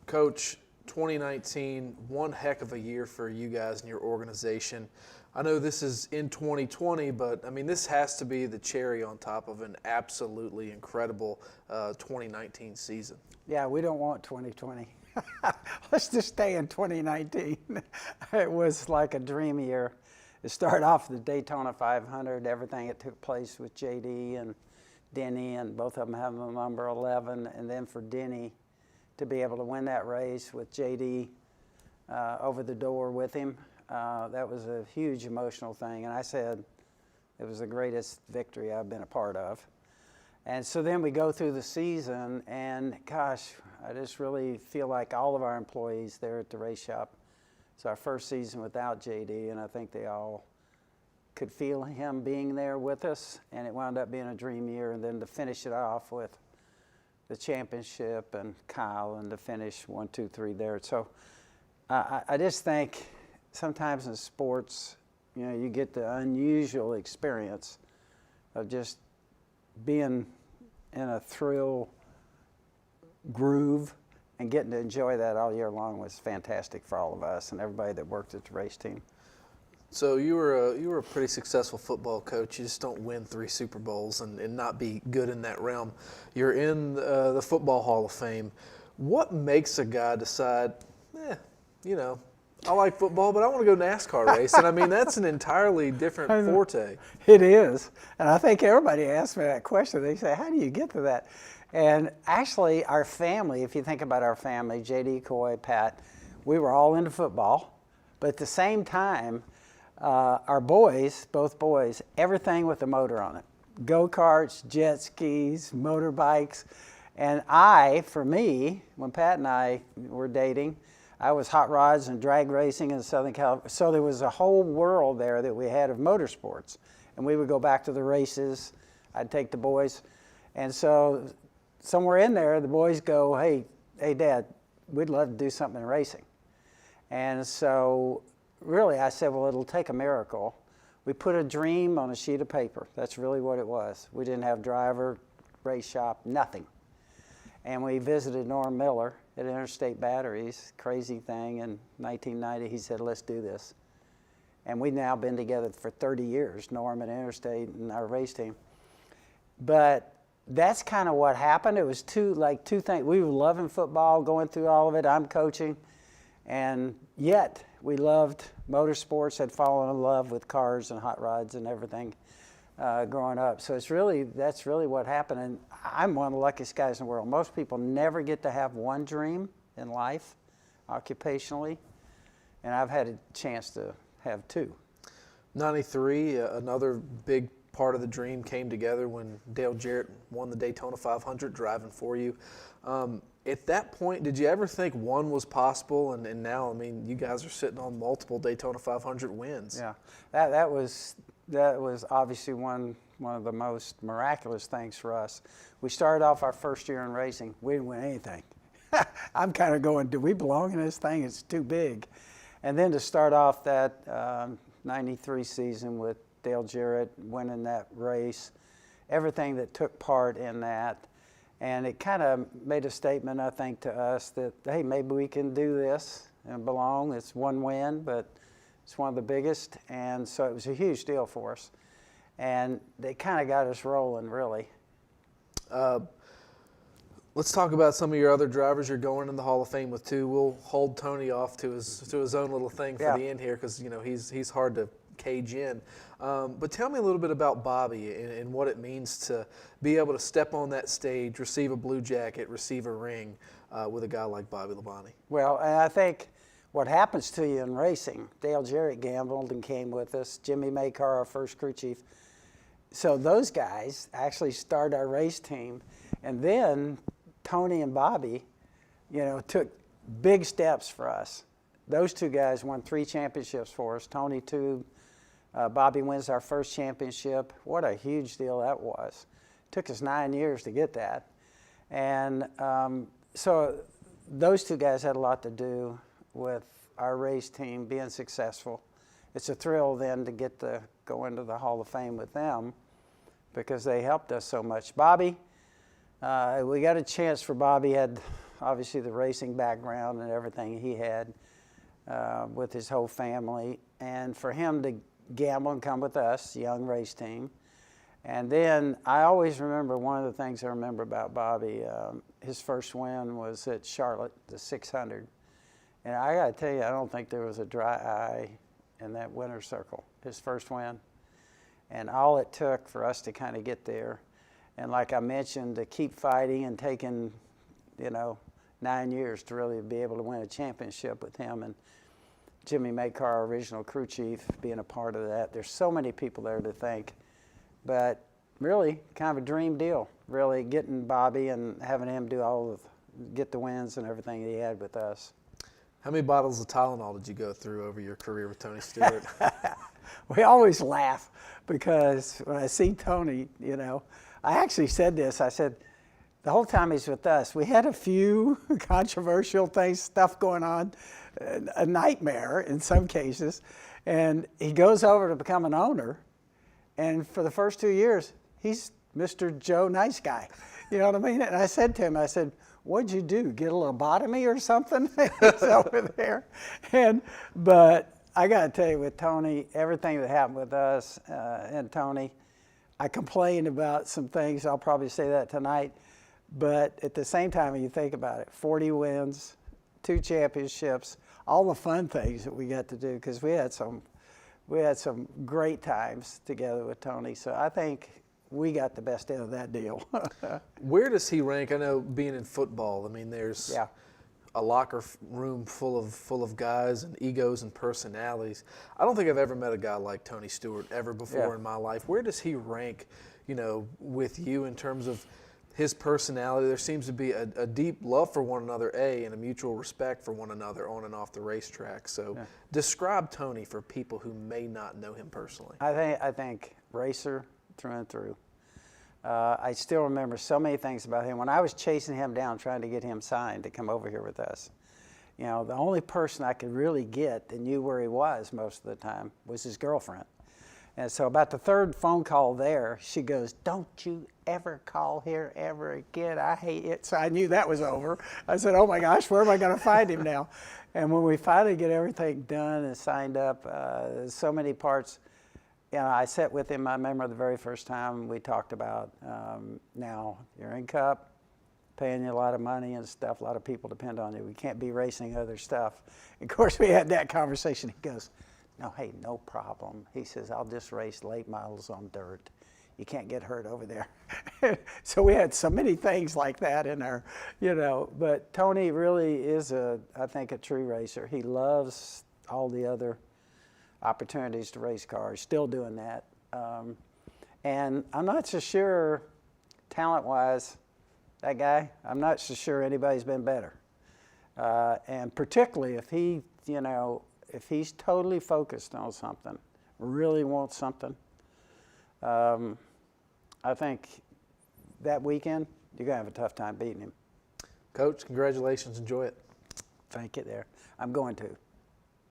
Coach, 2019, one heck of a year for you guys and your organization. I know this is in 2020, but I mean, this has to be the cherry on top of an absolutely incredible 2019 season. Yeah, we don't want 2020. Let's just stay in 2019. It was like a dream year. It started off the Daytona 500, everything that took place with JD and Denny, and both of them having the number 11, and then for Denny to be able to win that race with JD over the door with him. That was a huge emotional thing, and I said it was the greatest victory I've been a part of. And so then we go through the season, and gosh, I just really feel like all of our employees there at the race shop, it's our first season without JD, and I think they all could feel him being there with us, and it wound up being a dream year. And then to finish it off with the championship and Kyle, and to finish 1, 2, 3 there. So I just think sometimes in sports, you know, you get the unusual experience of just being in a thrill groove, and getting to enjoy that all year long was fantastic for all of us and everybody that worked at the race team. So you were a pretty successful football coach. You just don't win 3 Super Bowls and not be good in that realm. You're in the Football Hall of Fame. What makes a guy decide, you know, I like football, but I want to go NASCAR race? And I mean, that's an entirely different forte. It is. And I think everybody asks me that question. They say, how do you get to that? And actually, our family, if you think about our family, JD, Coy, Pat, we were all into football. But at the same time, our boys, both boys, everything with a motor on it. Go-karts, jet skis, motorbikes. And for me, when Pat and I were dating, I was hot rods and drag racing in Southern California. So there was a whole world there that we had of motorsports. And we would go back to the races. I'd take the boys. And so somewhere in there, the boys go, hey, Dad, we'd love to do something in racing. And so really I said, well, it'll take a miracle. We put a dream on a sheet of paper. That's really what it was. We didn't have driver, race shop, nothing. And we visited Norm Miller at Interstate Batteries, crazy thing, in 1990. He said, let's do this. And we've now been together for 30 years, Norm and Interstate and our race team. But that's kind of what happened. It was two things. We were loving football, going through all of it. I'm coaching. And yet we loved motorsports, had fallen in love with cars and hot rods and everything growing up. So that's really what happened. And I'm one of the luckiest guys in the world. Most people never get to have one dream in life, occupationally. And I've had a chance to have 2. 93, another big part of the dream came together when Dale Jarrett won the Daytona 500 driving for you. At that point, did you ever think one was possible? And now, I mean, you guys are sitting on multiple Daytona 500 wins. Yeah, that was obviously one of the most miraculous things for us. We started off our first year in racing. We didn't win anything. I'm kind of going, do we belong in this thing? It's too big. And then to start off that 93 season with Dale Jarrett winning that race, everything that took part in that. And it kind of made a statement, I think, to us that, hey, maybe we can do this and belong. It's one win, but it's one of the biggest. And so it was a huge deal for us. And they kind of got us rolling, really. Let's talk about some of your other drivers you're going in the Hall of Fame with, too. We'll hold Tony off to his own little thing for the end here because, you know, he's hard to cage in. But tell me a little bit about Bobby and what it means to be able to step on that stage, receive a blue jacket, receive a ring with a guy like Bobby Labonte. Well, and I think what happens to you in racing, Dale Jarrett gambled and came with us, Jimmy Makar, our first crew chief. So those guys actually started our race team. And then Tony and Bobby, you know, took big steps for us. Those 2 guys won 3 championships for us. Tony 2, Bobby wins our first championship. What a huge deal that was. Took us 9 years to get that. And so those 2 guys had a lot to do with our race team being successful. It's a thrill then to get to go into the Hall of Fame with them because they helped us so much. Bobby, we got a chance for Bobby. Had obviously the racing background and everything he had with his whole family, and for him to gamble and come with us, young race team. And then I always remember, one of the things I remember about Bobby, his first win was at Charlotte, the 600. And I got to tell you, I don't think there was a dry eye in that winner's circle, his first win. And all it took for us to kind of get there, and like I mentioned, to keep fighting and taking, 9 years to really be able to win a championship with him, and Jimmy Makar, our original crew chief, being a part of that. There's so many people there to thank, but really kind of a dream deal, really getting Bobby and having him do get the wins and everything he had with us. How many bottles of Tylenol did you go through over your career with Tony Stewart? We always laugh because when I see Tony, I actually said this. I said, the whole time he's with us, we had a few controversial things, stuff going on, a nightmare in some cases. And he goes over to become an owner. And for the first 2 years, he's Mr. Joe Nice Guy. You know what I mean? And I said to him, what'd you do? Get a lobotomy or something? He's over there. But I got to tell you, with Tony, everything that happened with us and Tony, I complained about some things. I'll probably say that tonight. But at the same time, when you think about it, 40 wins, 2 championships, all the fun things that we got to do, because we had some great times together with Tony. So I think we got the best end of that deal. Where does he rank? I know, being in football, there's a locker room full of guys and egos and personalities. I don't think I've ever met a guy like Tony Stewart ever before in my life. Where does he rank, with you in terms of his personality? There seems to be a deep love for one another, and a mutual respect for one another on and off the racetrack. So describe Tony for people who may not know him personally. I think racer through and through. I still remember so many things about him. When I was chasing him down, trying to get him signed to come over here with us, the only person I could really get that knew where he was most of the time was his girlfriend. And so about the 3rd phone call there, she goes, "Don't you ever call here ever again. I hate it." So I knew that was over. I said, oh my gosh, where am I going to find him now? And when we finally get everything done and signed up, so many parts, I sat with him. I remember the very first time we talked about, now you're in Cup, paying you a lot of money and stuff. A lot of people depend on you. We can't be racing other stuff. Of course, we had that conversation. He goes, "No, hey, no problem." He says, "I'll just race late models on dirt. You can't get hurt over there." So we had so many things like that in our, but Tony really is I think a true racer. He loves all the other opportunities to race cars, still doing that. And I'm not so sure, talent-wise, that guy, I'm not so sure anybody's been better. And particularly if he, if he's totally focused on something, really wants something, I think that weekend, you're going to have a tough time beating him. Coach, congratulations. Enjoy it. Thank you there. I'm going to.